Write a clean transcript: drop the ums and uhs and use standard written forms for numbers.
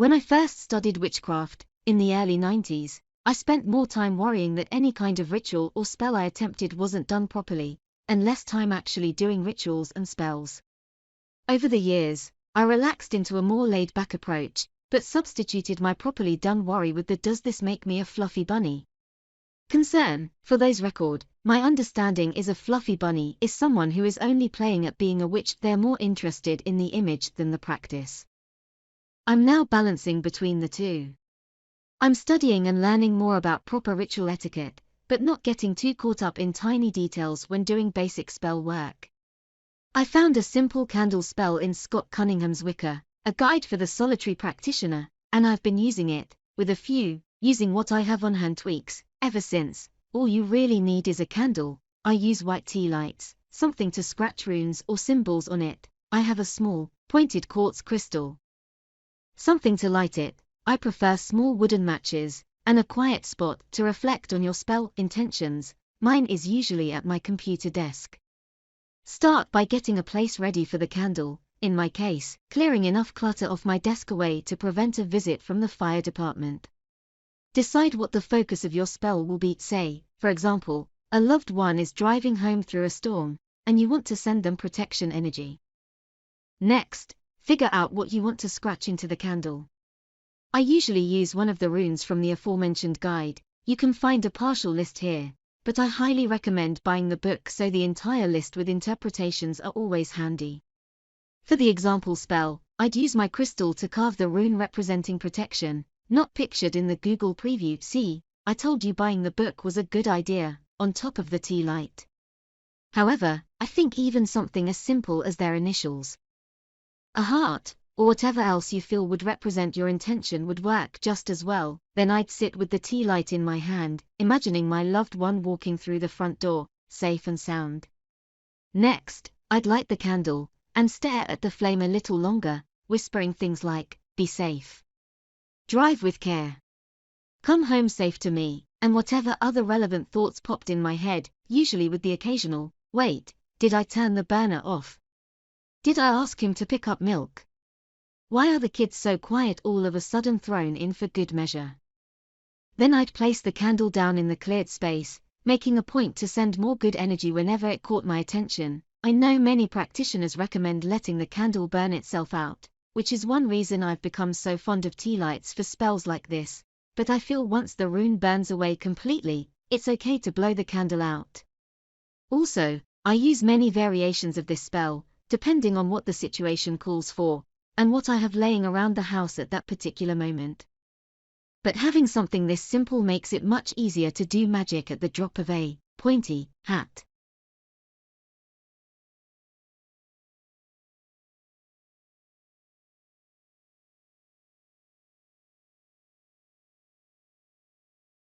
When I first studied witchcraft, in the early 90s, I spent more time worrying that any kind of ritual or spell I attempted wasn't done properly, and less time actually doing rituals and spells. Over the years, I relaxed into a more laid-back approach, but substituted my properly done worry with the "does this make me a fluffy bunny?" concern. For those record, my understanding is a fluffy bunny is someone who is only playing at being a witch. They're more interested in the image than the practice. I'm now balancing between the two. I'm studying and learning more about proper ritual etiquette, but not getting too caught up in tiny details when doing basic spell work. I found a simple candle spell in Scott Cunningham's Wicca, a guide for the solitary practitioner, and I've been using it, with a few, using what I have on hand tweaks, ever since. All you really need is a candle. I use white tea lights, something to scratch runes or symbols on it. I have a small, pointed quartz crystal. Something to light it. I prefer small wooden matches, and a quiet spot to reflect on your spell intentions. Mine is usually at my computer desk. Start by getting a place ready for the candle, in my case, clearing enough clutter off my desk away to prevent a visit from the fire department. Decide what the focus of your spell will be. Say, for example, a loved one is driving home through a storm, and you want to send them protection energy. Next, figure out what you want to scratch into the candle. I usually use one of the runes from the aforementioned guide. You can find a partial list here, but I highly recommend buying the book so the entire list with interpretations are always handy. For the example spell, I'd use my crystal to carve the rune representing protection, not pictured in the Google preview. See, I told you buying the book was a good idea, on top of the tea light. However, I think even something as simple as their initials, a heart, or whatever else you feel would represent your intention would work just as well. Then I'd sit with the tea light in my hand, imagining my loved one walking through the front door, safe and sound. Next, I'd light the candle, and stare at the flame a little longer, whispering things like, "Be safe. Drive with care. Come home safe to me," and whatever other relevant thoughts popped in my head, usually with the occasional, "Wait, did I turn the burner off? Did I ask him to pick up milk? Why are the kids so quiet?" all of a sudden thrown in for good measure. Then I'd place the candle down in the cleared space, making a point to send more good energy whenever it caught my attention. I know many practitioners recommend letting the candle burn itself out, which is one reason I've become so fond of tea lights for spells like this, but I feel once the rune burns away completely, it's okay to blow the candle out. Also, I use many variations of this spell, depending on what the situation calls for, and what I have laying around the house at that particular moment. But having something this simple makes it much easier to do magic at the drop of a pointy hat.